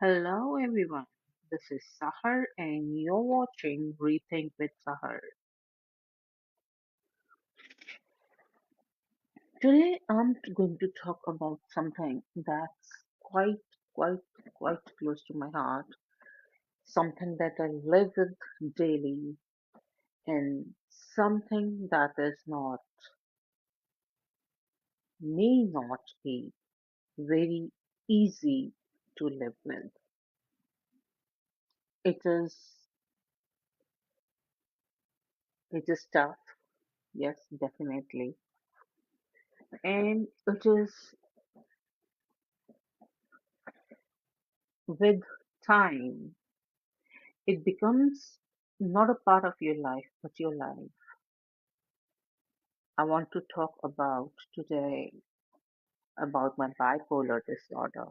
Hello everyone, this is Sahar and you're watching Rethink with Sahar. Today I'm going to talk about something that's quite, quite close to my heart, something that I live with daily, and something that is not, may not be very easy to live with. It is, it is tough, yes, definitely, and it is with time it becomes not a part of your life, but your life. I want to talk about today about my bipolar disorder.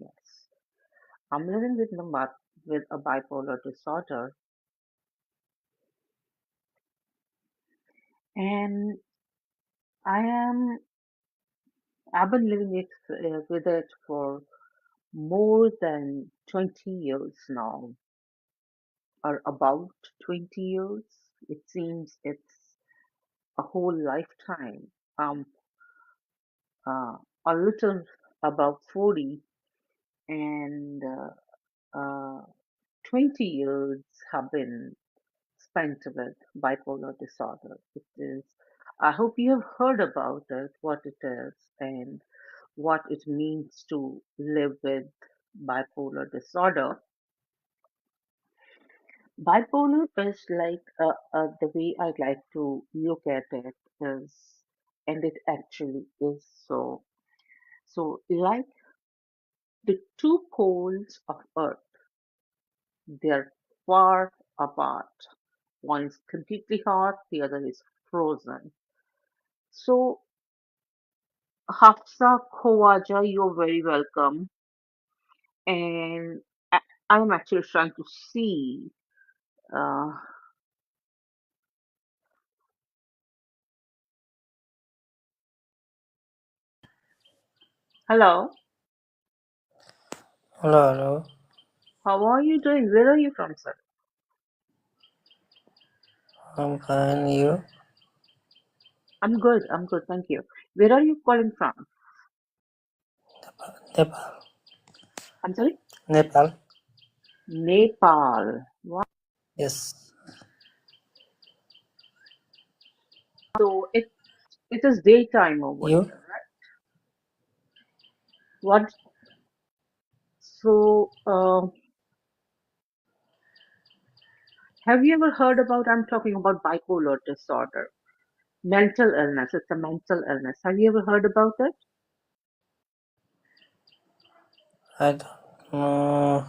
Yes, I'm living with with a bipolar disorder, and I am I've been living with it for more than 20 years now, or about 20 years. It seems it's a whole lifetime. I'm uh, a little above 40 and 20 years have been spent with bipolar disorder. It is, I hope you have heard about it, what it is, and what it means to live with bipolar disorder. Bipolar is like the way I like to look at it is, and it actually is so. So, like the two poles of Earth, they're far apart. One is completely hot, the other is frozen. So, Hafsa Khawaja, you're very welcome. And I, I'm actually trying to see. Uh, Hello, Hello, hello. how are you doing? Where are you from, sir? I'm fine. You? I'm good, thank you. Where are you calling from? Nepal. I'm sorry? Nepal. Nepal. Wow. Yes. So it is daytime over You? there, right? What? So, have you ever heard about? I'm talking about bipolar disorder. Mental illness. It's a mental illness. Have you ever heard about it? I don't know.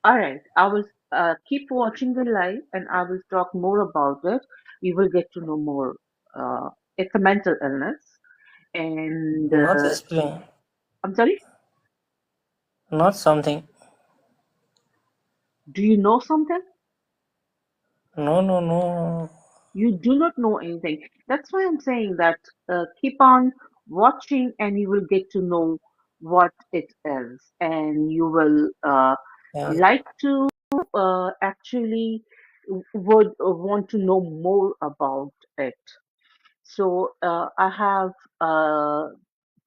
All right. I will keep watching the live and I will talk more about it. You will get to know more. Uh, it's a mental illness. And Not explain. I'm sorry, Not something. do you know something? No, no, no. You do not know anything. That's why I'm saying that keep on watching and you will get to know what it is. And you will Yeah. like to actually would want to know more about it. So I have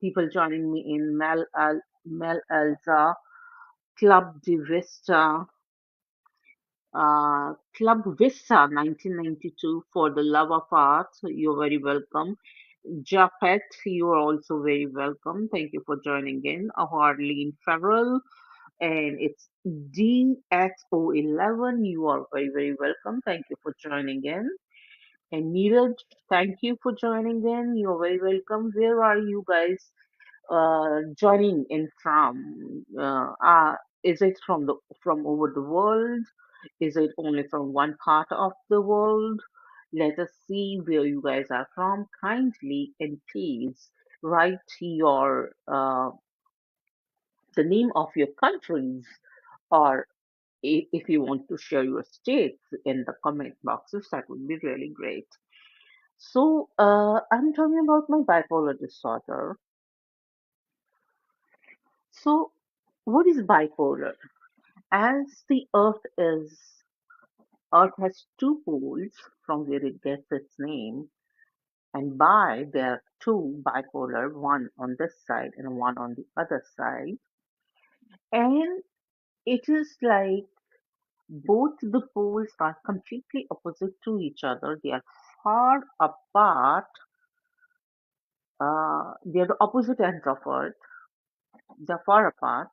people joining me in Mel Elza, Club de Vista, Club Vista 1992 for the love of art. You're very welcome. Japet, you are also very welcome. Thank you for joining in. Harleen Farrell, and it's DXO11. You are very, very welcome. Thank you for joining in. And Neeraj, thank you for joining in. You're very welcome. Where are you guys joining in from? Is it from over the world? Is it only from one part of the world? Let us see where you guys are from. Kindly and please write your the name of your countries, or if you want to share your states in the comment boxes, that would be really great. So, I'm talking about my bipolar disorder. So, What is bipolar? As the Earth has two poles from where it gets its name, and there are two bipolar, one on this side and one on the other side. And it is like both the poles are completely opposite to each other. They are far apart. They are the opposite ends of Earth. They're far apart,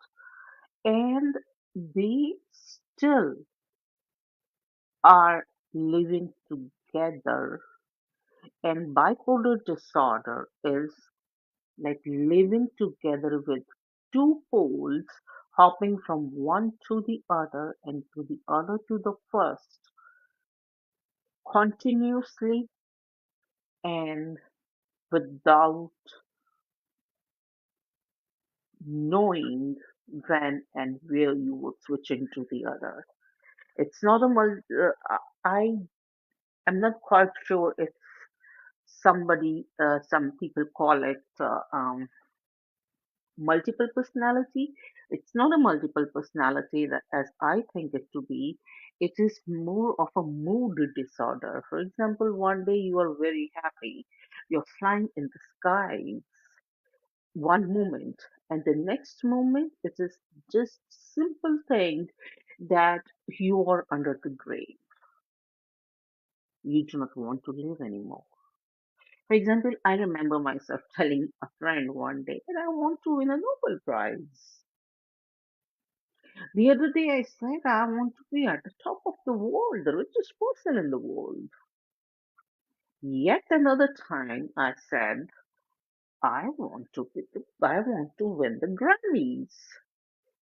and they still are living together. And bipolar disorder is like living together with two poles, hopping from one to the other and to the other to the first, continuously and without knowing when and where you would switch into the other. It's not a I am not quite sure if some people call it multiple personality. It's not a multiple personality that, as I think it to be. It is more of a mood disorder. For example, one day you are very happy, you're flying in the skies, one moment, and the next moment it is just simple thing that you are under the grave. You do not want to live anymore. For example, I remember myself telling a friend one day that I want to win a Nobel Prize. The other day I said I want to be at the top of the world, the richest person in the world. Yet another time I said I want to win the Grammys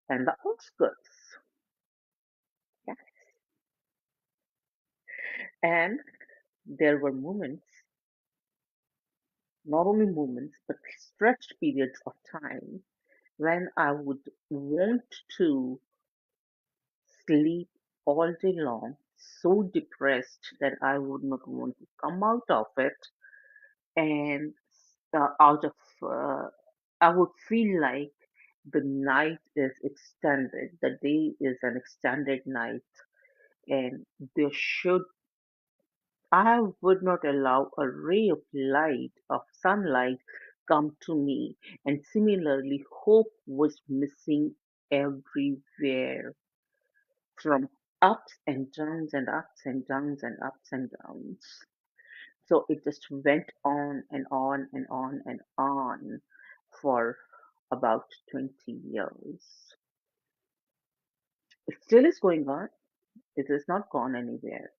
and the Oscars. Yeah. And there were moments, not only moments, but stretched periods of time when I would want to sleep all day long, so depressed that I would not want to come out of it, and out of I would feel like the night is extended, the day is an extended night, and there should I would not allow a ray of light, of sunlight, come to me. And similarly, hope was missing everywhere, from ups and downs and ups and downs and ups and downs. So it just went on and on and on and on for about 20 years. It still is going on. It is not gone anywhere.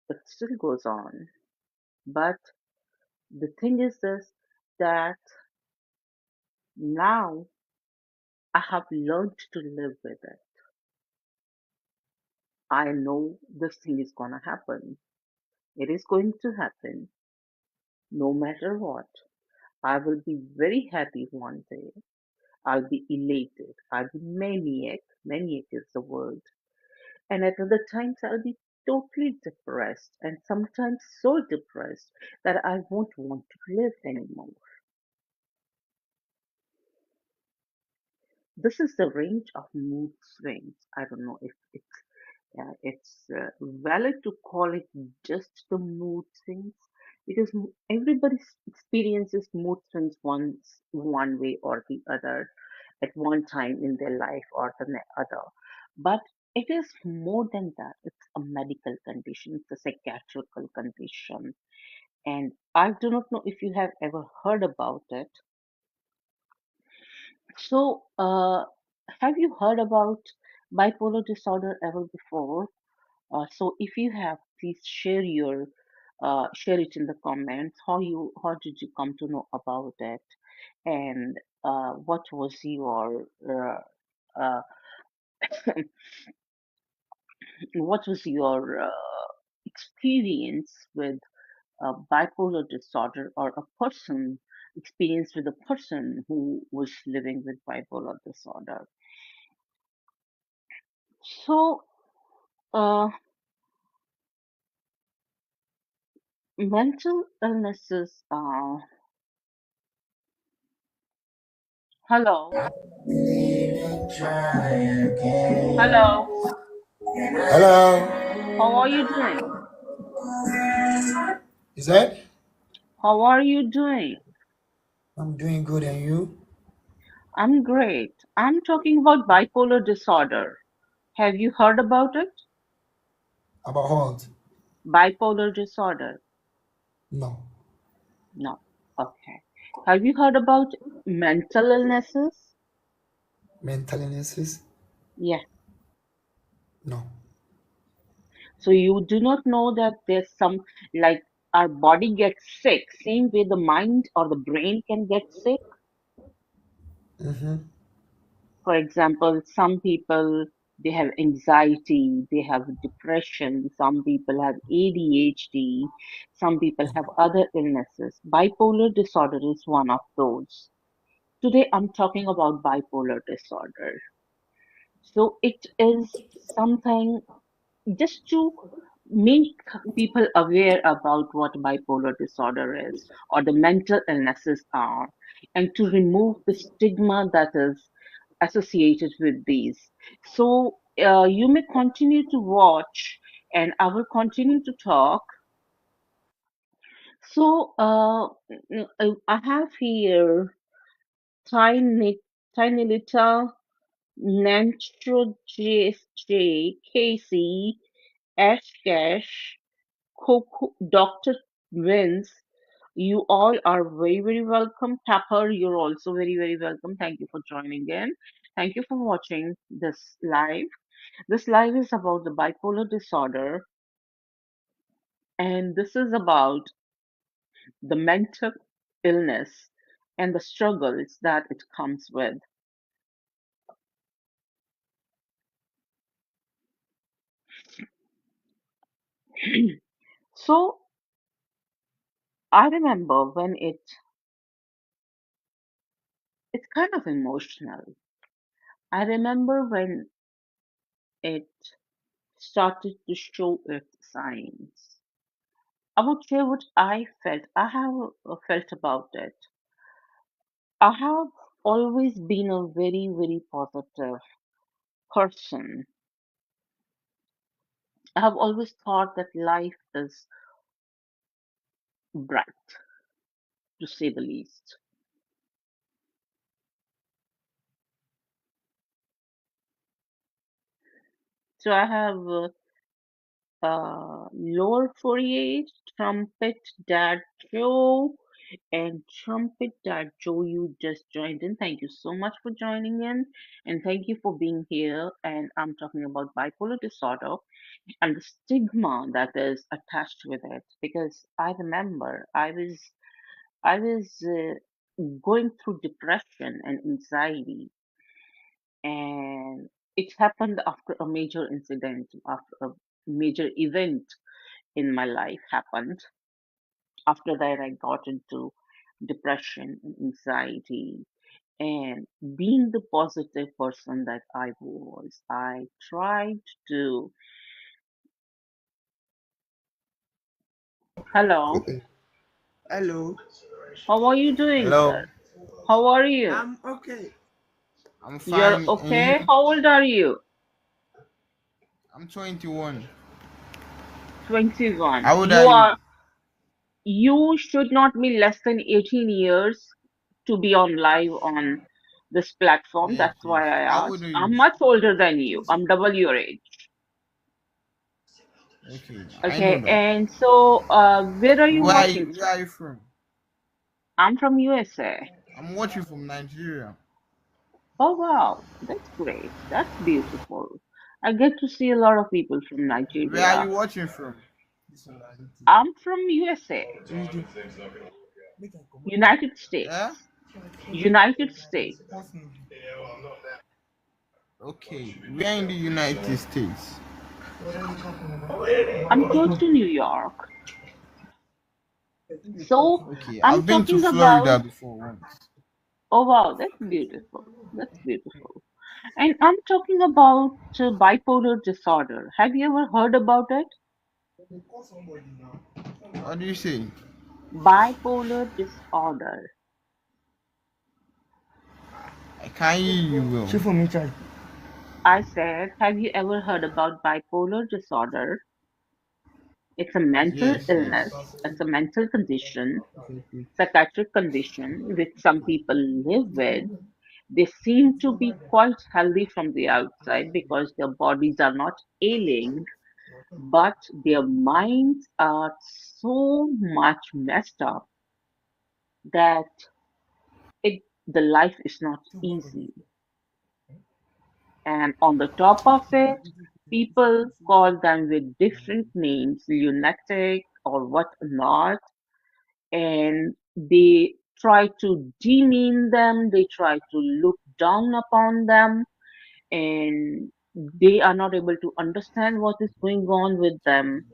It still goes on. But the thing is this, that now I have learned to live with it. I know this thing is gonna happen. It is going to happen no matter what. I will be very happy one day. I'll be elated. I'll be maniac. Maniac is the word. And at other times, I'll be totally depressed, and sometimes so depressed that I won't want to live anymore. This is the range of mood swings. I don't know if it's valid to call it just the mood swings, because everybody experiences mood swings once, one way or the other, at one time in their life or the other. But it is more than that. It's a medical condition, it's a psychiatrical condition. And I do not know if you have ever heard about it. So, have you heard about bipolar disorder ever before? So if you have, please share it in the comments. How did you come to know about it, and what was your uh, what was your experience with bipolar disorder, or a person experience with a person who was living with bipolar disorder. So uh, mental illnesses Hello. Try again. Hello. Hello. How are you doing? Is that? How are you doing? I'm doing good, and you? I'm great. I'm talking about bipolar disorder. Have you heard about it? About what? Bipolar disorder. No. No. Okay. Have you heard about mental illnesses? Mental illnesses? Yeah. No. So you do not know that there's some, like, our body gets sick, same way the mind or the brain can get sick. Mm-hmm. For example, some people, they have anxiety, they have depression, some people have ADHD, some people have other illnesses. Bipolar disorder is one of those. Today I'm talking about bipolar disorder. So it is something just to make people aware about what bipolar disorder is or the mental illnesses are, and to remove the stigma that is associated with these. So you may continue to watch and I will continue to talk. So I have here Tiny, Tiny Little Nantro J, Casey, Ash Cash, Coco, Dr. Vince, you all are very, very welcome. Pepper, you're also very, very welcome. Thank you for joining in. Thank you for watching this live. This live is about the bipolar disorder, and this is about the mental illness and the struggles that it comes with. So I remember when it's kind of emotional. I remember when it started to show its signs. I would share what I felt. I have felt about it. I have always been a very, very positive person. I have always thought that life is bright, to say the least. So I have lower 48, trumpet dad Joe, and trumpet dad Joe. You just joined in. Thank you so much for joining in, and thank you for being here. And I'm talking about bipolar disorder and the stigma that is attached with it, because I remember I was going through depression and anxiety, and it happened after a major incident, after a major event in my life happened. After that I got into depression and anxiety, and being the positive person that I was, I tried to. Hello. Hello. How are you doing, Hello. sir? How are you? I'm okay. I'm You're fine. And you? okay? How old are you? I'm 21. 21. How old are you? You should not be less than 18 years to be on live on this platform. Yeah, That's please. why I How old asked. are you? I'm much older than you. I'm double your age. Okay, I know Okay, that. and so where are you watching Where from? are you from? I'm from USA. I'm watching from Nigeria. Oh wow, that's great. That's beautiful. I get to see a lot of people from Where are Nigeria. you watching from? I'm from USA, United Yeah? States. United States. Okay. We're in the United States. I'm close to New York. So Okay. I'm I've been to talking about, Florida before once. oh wow, that's beautiful. That's beautiful. And I'm talking about bipolar disorder. Have you ever heard about it? What do you say? Bipolar disorder. I can't hear you well. for me charge. I said, have you ever heard about bipolar disorder? It's a mental Yes, yes. illness, it's a mental condition, psychiatric condition which some people live with. They seem to be quite healthy from the outside because their bodies are not ailing, but their minds are so much messed up that the life is not easy. And on the top of it, people call them with different names, lunatic or whatnot, and they try to demean them, they try to look down upon them, and they are not able to understand what is going on with them.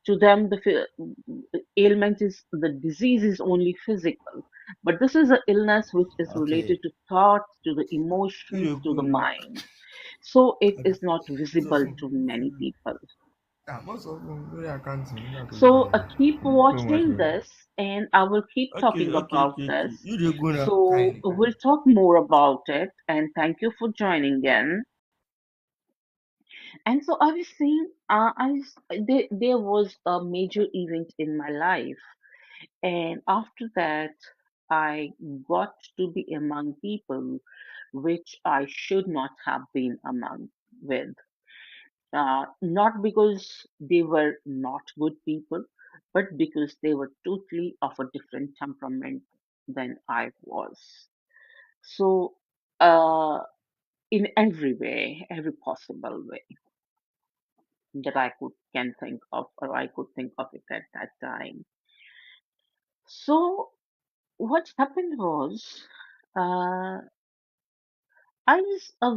To them, ailment is the disease is only physical, but this is an illness which is Okay. related to thoughts, to the emotions, You to go the now. mind. So it is not visible to many people. Most of them go their accounting. So keep So much watching money. this, and I will keep Okay, talking okay, about okay, okay. this. You dey go now. So Kindly, we'll kindly. talk more about it, and thank you for joining in. And so I was saying, there was a major event in my life, and after that, I got to be among people which I should not have been among with. Not because they were not good people, but because they were totally of a different temperament than I was. So, in every way, every possible way that I could can think of, or I could think of it at that time. So, what happened was, uh, I was a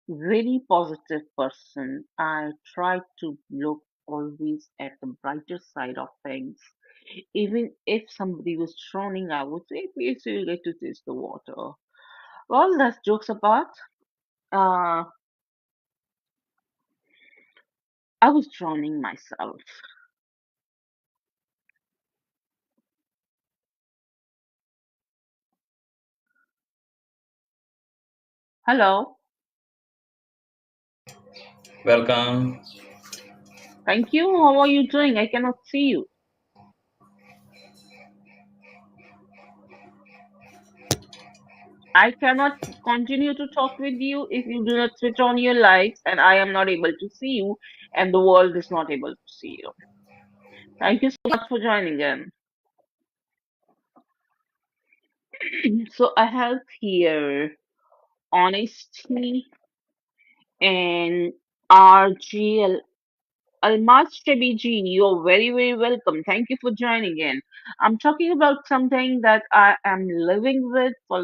very positive person. I tried to look always at the brighter side of things. Even if somebody was drowning, I would say, please you get to taste the water. Well, that's jokes apart. Uh, I was drowning myself. Hello. Welcome. Thank you. How are you doing? I cannot see you. I cannot continue to talk with you if you do not switch on your lights, and I am not able to see you, and the world is not able to see you. Thank you so much for joining in. So I have here honesty and RGL. Almas Shabiji, you're very welcome. Thank you for joining in. I'm talking about something that I am living with for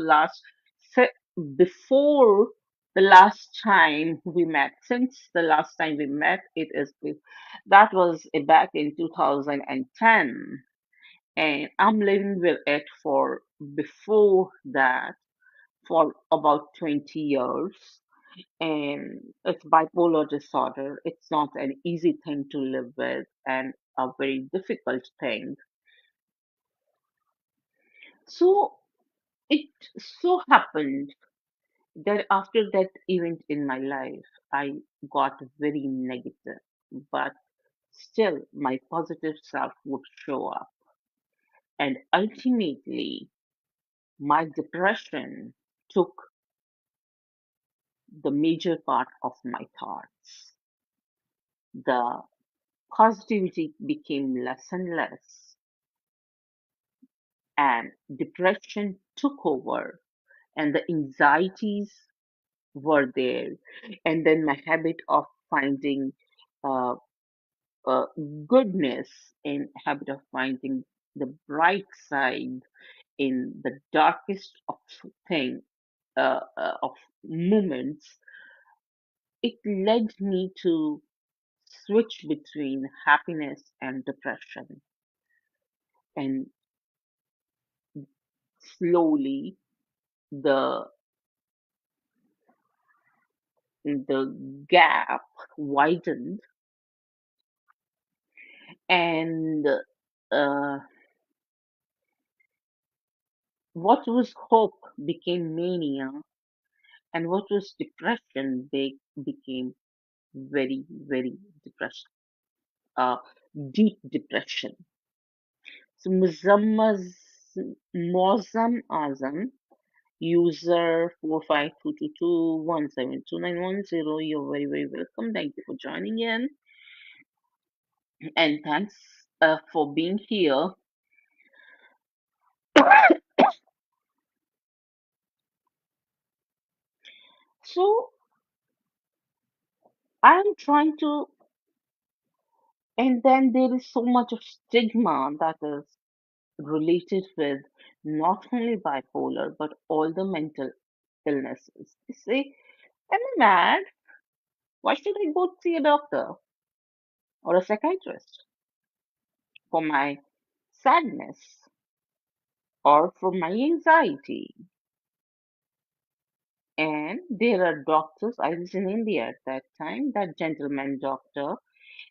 se- before the last time we met. Since the last time we met, that was back in 2010, and I'm living with it for before that for about 20 years, and it's bipolar disorder. It's not an easy thing to live with and a very difficult thing. So it so happened that after that event in my life, I got very negative, but still my positive self would show up. And ultimately, my depression took the major part of my thoughts. The positivity became less and less, and depression took over, and the anxieties were there. And then my habit of finding uh, uh, goodness and habit of finding the bright side in the darkest of thing of moments, it led me to switch between happiness and depression. And slowly the the gap widened, and uh, What was hope became mania, and what was depression became very, very depression, uh, deep depression. So Mozam Azam, user 452221729110, you're very, very welcome. Thank you for joining in, and thanks for being here. So I'm trying to, and then there is so much of stigma that is related with not only bipolar but all the mental illnesses. You say, am I mad? Why should I go see a doctor or a psychiatrist for my sadness or for my anxiety? And there are doctors. I was in India at that time. That gentleman doctor,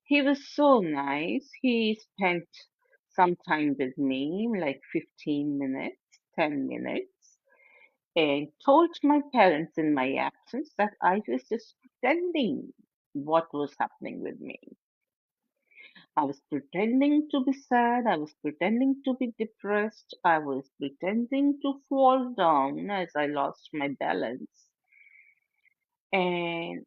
he was so nice. He spent some time with me, like 15 minutes, 10 minutes, and told my parents in my absence that I was just pretending what was happening with me. I was pretending to be sad. I was pretending to be depressed. I was pretending to fall down as I lost my balance. And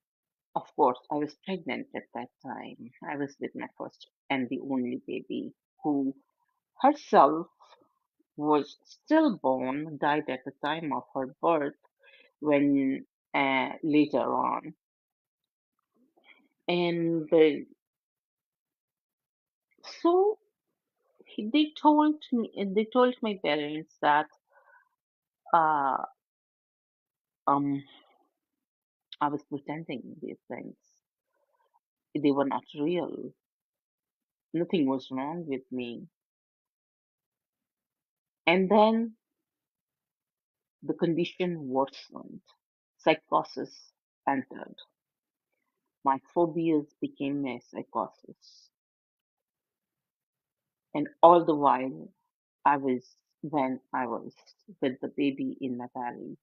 of course, I was pregnant at that time. I was with my first and the only baby who herself was stillborn, died at the time of her birth when later on. And so they told my parents that uh, um, I was pretending these things. They were not real. Nothing was wrong with me. And then the condition worsened. Psychosis entered. My phobias became a psychosis. And all the while, when I was with the baby in my belly.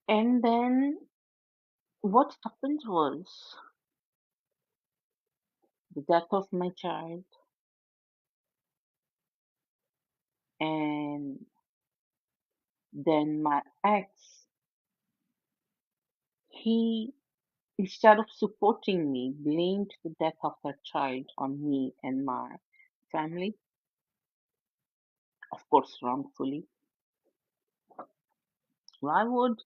And then what happened was the death of my child, and then my ex, he, instead of supporting me, blamed the death of her child on me and my family, of course, wrongfully. Why would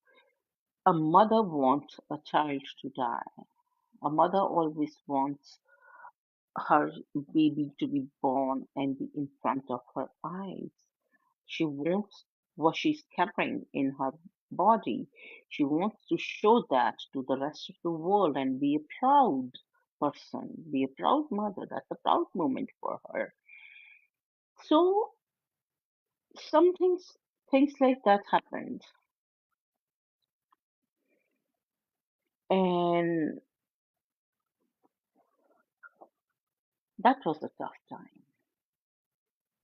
a mother want a child to die? A mother always wants her baby to be born and be in front of her eyes. She wants what she's carrying in her body. She wants to show that to the rest of the world and be a proud person, be a proud mother. That's a proud moment for her. So some things like that happened. And that was a tough time.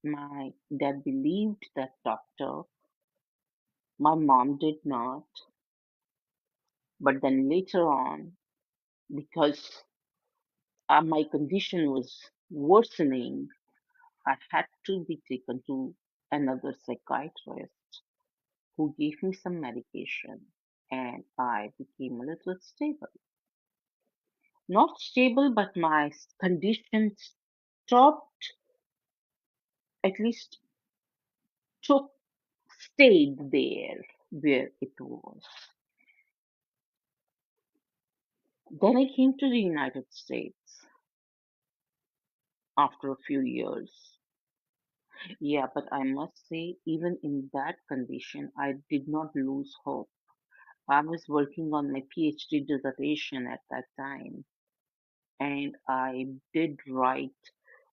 My dad believed that doctor. My mom did not. But then later on, because my condition was worsening, I had to be taken to another psychiatrist who gave me some medication and I became a little stable. Not stable, but my condition stopped, at least took, stayed there where it was. Then I came to the United States after a few years. Yeah, but I must say, even in that condition, I did not lose hope. I was working on my PhD dissertation at that time, and I did write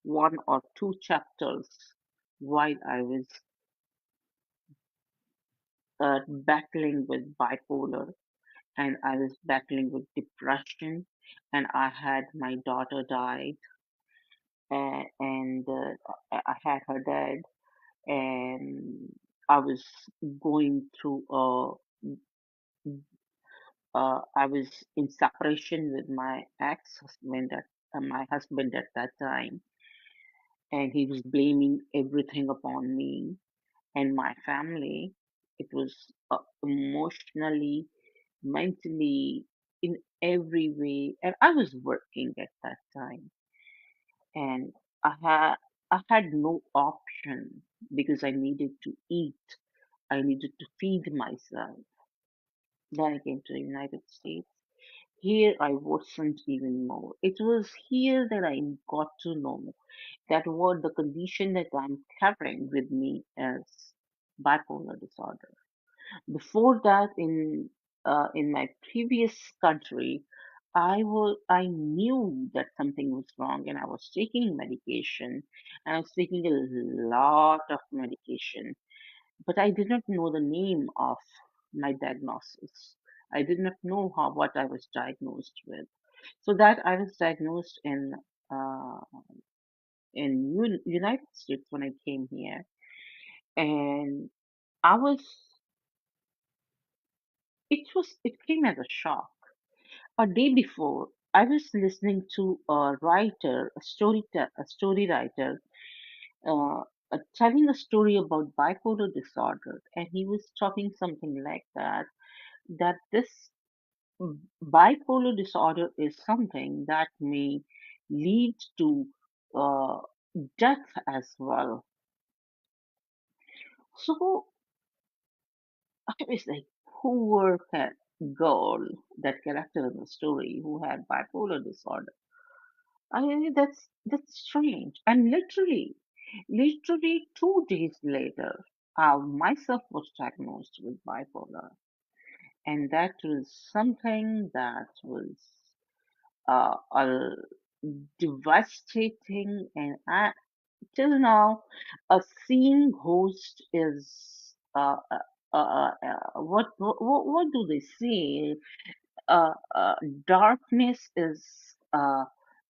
one or two chapters while I was battling with bipolar and I was battling with depression, and I had my daughter died, and I had her dead, and I was going through I was in separation with my ex-husband my husband at that time, and he was blaming everything upon me and my family. It was emotionally, mentally, in every way, and I was working at that time, and I had I had no option because I needed to eat. I needed to feed myself. Then I came to the United States. Here I wasn't even more. It was here that I got to know that what the condition that I'm carrying with me is bipolar disorder. Before that, in my previous country, I knew that something was wrong, and I was taking medication, and I was taking a lot of medication, but I did not know the name of my diagnosis. I did not know what I was diagnosed with. So that I was diagnosed uh, in United States when I came here, and I was it came as a shock. A day before, I was listening to a writer, a story writer, uh, telling a story about bipolar disorder, and he was talking something like that this bipolar disorder is something that may lead to uh, death as well. So I was like, poor girl, that character in the story who had bipolar disorder. That's strange. And literally 2 days later, I myself was diagnosed with bipolar, and that was something that was devastating. And till now, a seeing ghost is what do they say? Darkness is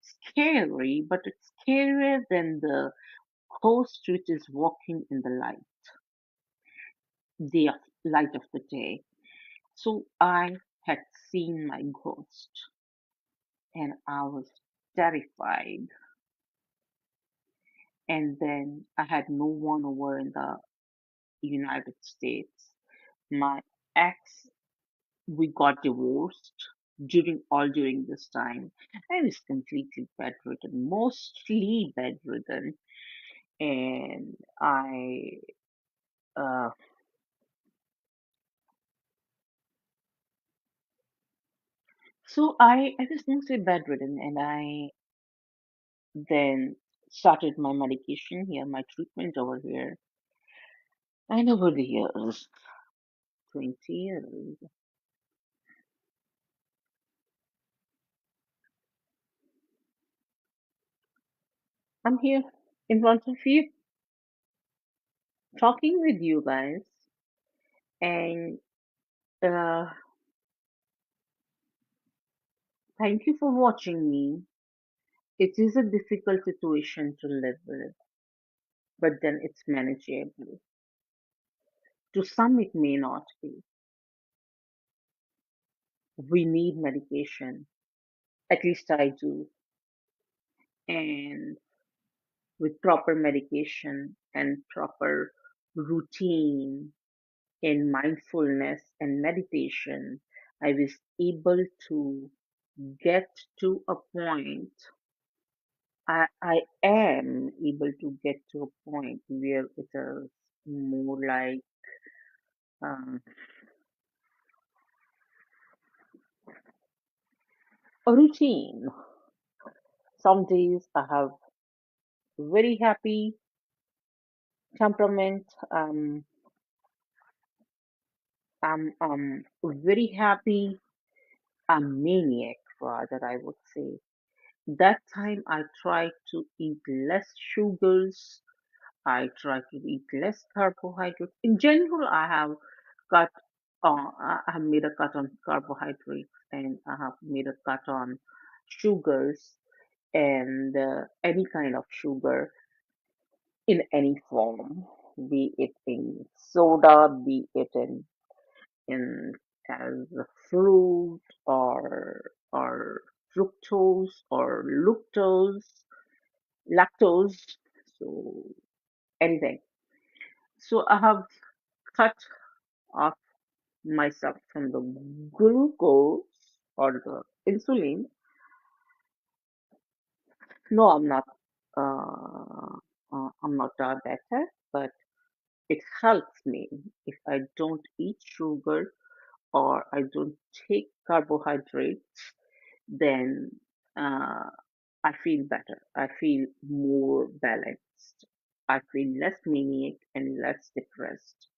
scary, but it's scarier than the ghost which is walking in the light of the day. So I had seen my ghost, and I was terrified. And then I had no one over in the United States. My ex, we got divorced during this time. I was completely bedridden, mostly bedridden, and uh, I was mostly bedridden, and I then started my medication here, my treatment over here, and over the years, 20 years, I'm here in front of you, talking with you guys, and uh, thank you for watching me. It is a difficult situation to live with, but then it's manageable. To some, it may not be. We need medication, at least I do, and with proper medication and proper routine in mindfulness and meditation, I was able to get to a point. I am able to get to a point where it is more like um, a routine. Some days I have very happy temperament. I'm very happy. I'm maniac, rather, I would say. That time I try to eat less sugars. I try to eat less carbohydrates. In general, cut. I have made a cut on carbohydrates, and I have made a cut on sugars and any kind of sugar in any form. be it in soda, be it in as a fruit or fructose or lactose, so anything. So I have cut off myself from the glucose or the insulin. No, I'm not diabetic, but it helps me if I don't eat sugar or I don't take carbohydrates. Then uh, I feel better. I feel more balanced. I feel less maniac and less depressed.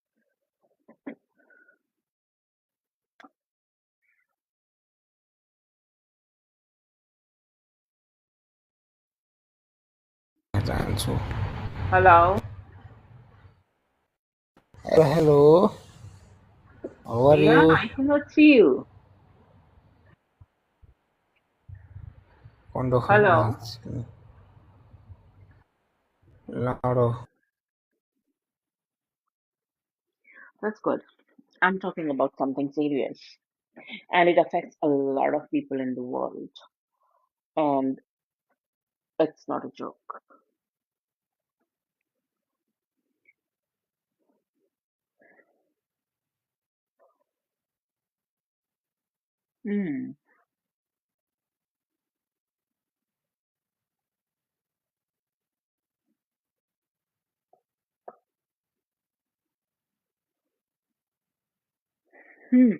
And so, Hello? hello, hello. How are Yeah, you? I cannot see you. Wonderful. Hello? That's loud. That's good. I'm talking about something serious, and it affects a lot of people in the world, and it's not a joke. Hmm. Hmm.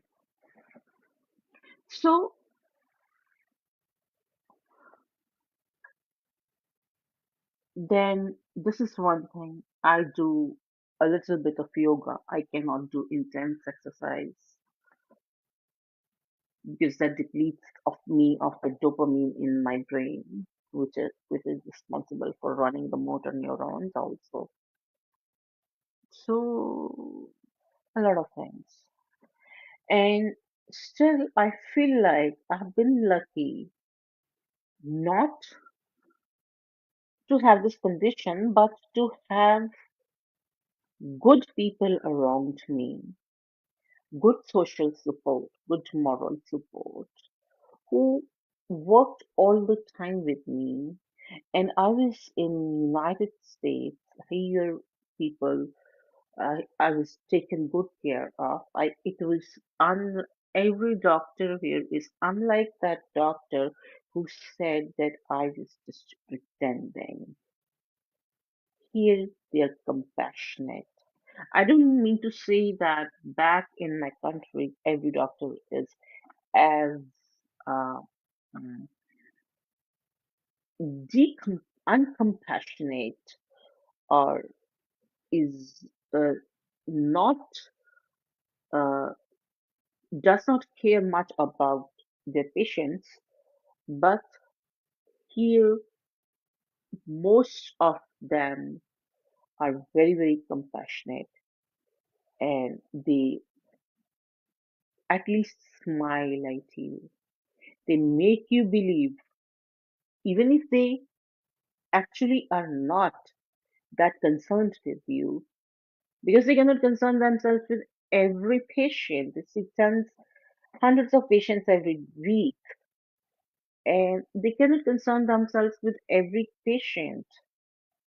So then, this is one thing. I do a little bit of yoga. I cannot do intense exercise because that depletes of the dopamine in my brain, which is responsible for running the motor neurons also. So a lot of things. And still I feel like I've been lucky not to have this condition, but to have good people around me, good social support, good moral support, who worked all the time with me. And I was in United States. Here, people, I was taken good care of. It was every doctor here is unlike that doctor who said that I was just pretending. Here, they're compassionate. I don't mean to say that back in my country, every doctor is as uh, um, uncompassionate or is not uh, does not care much about their patients, but here most of them are very very compassionate and they at least smile at you. They make you believe, even if they actually are not that concerned with you, because they cannot concern themselves with every patient. They see hundreds of patients every week, and they cannot concern themselves with every patient.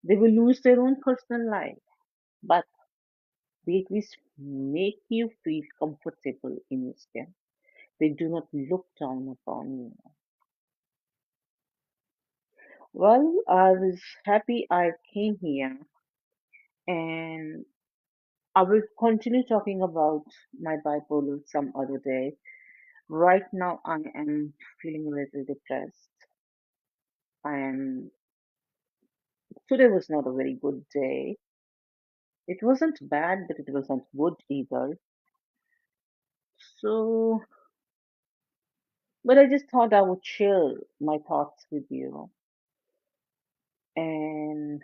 They will lose their own personal life, but they at least make you feel comfortable in your skin. They do not look down upon you. Well, I was happy I came here, and I will continue talking about my bipolar some other day. Right now, I am feeling a little depressed. I am. Today was not a very good day. It wasn't bad, but it wasn't good either. So, but I just thought I would share my thoughts with you. And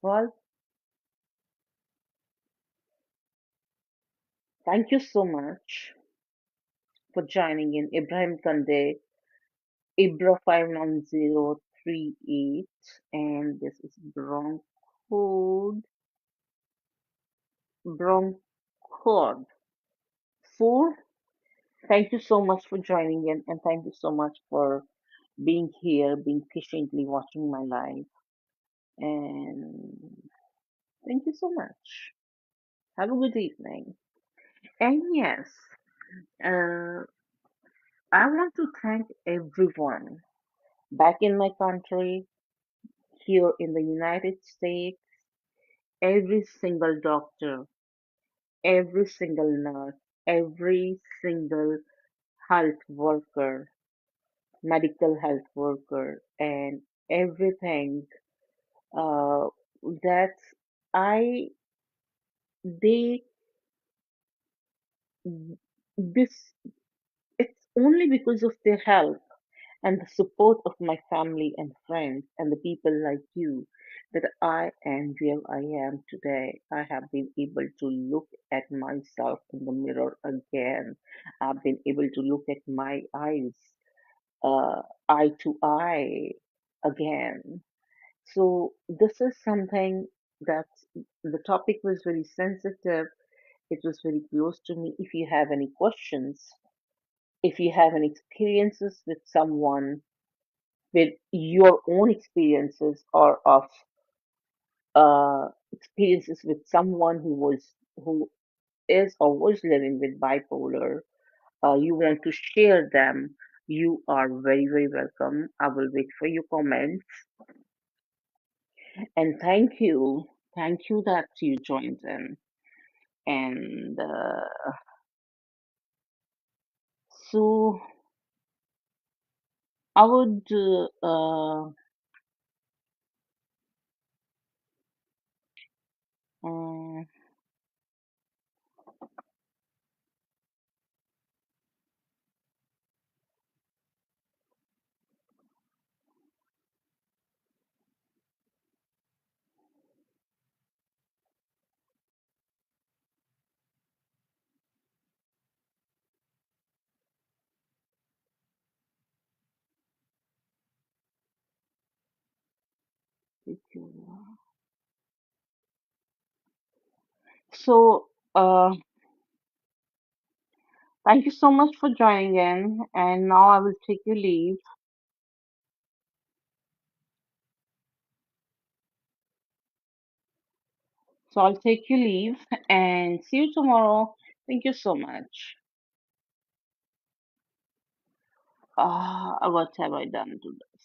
well, thank you so much for joining in, Ibrahim Kande, Ibra 590 38, and this is Bronchod 4. Thank you so much for joining in, and thank you so much for being here, being patiently watching my live. And thank you so much. Have a good evening. And yes, uh, I want to thank everyone back in my country, here in the United States, every single doctor, every single nurse, every single health worker, medical health worker, and everything uh, that I they this it's only because of their help and the support of my family and friends and the people like you that I am where I am today. I have been able to look at myself in the mirror again. I've been able to look at my eyes uh, eye to eye again. So this is something that the topic was very sensitive. It was very close to me. If you have any questions, if you have any experiences with someone, with your own experiences or of experiences with someone who is or was living with bipolar, you want to share them, you are very very welcome. I will wait for your comments, and thank you that you joined in. And so I would uh, so thank you so much for joining in, and now I will take your leave. So I'll take your leave and see you tomorrow. Thank you so much. What have I done to this?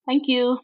Thank you.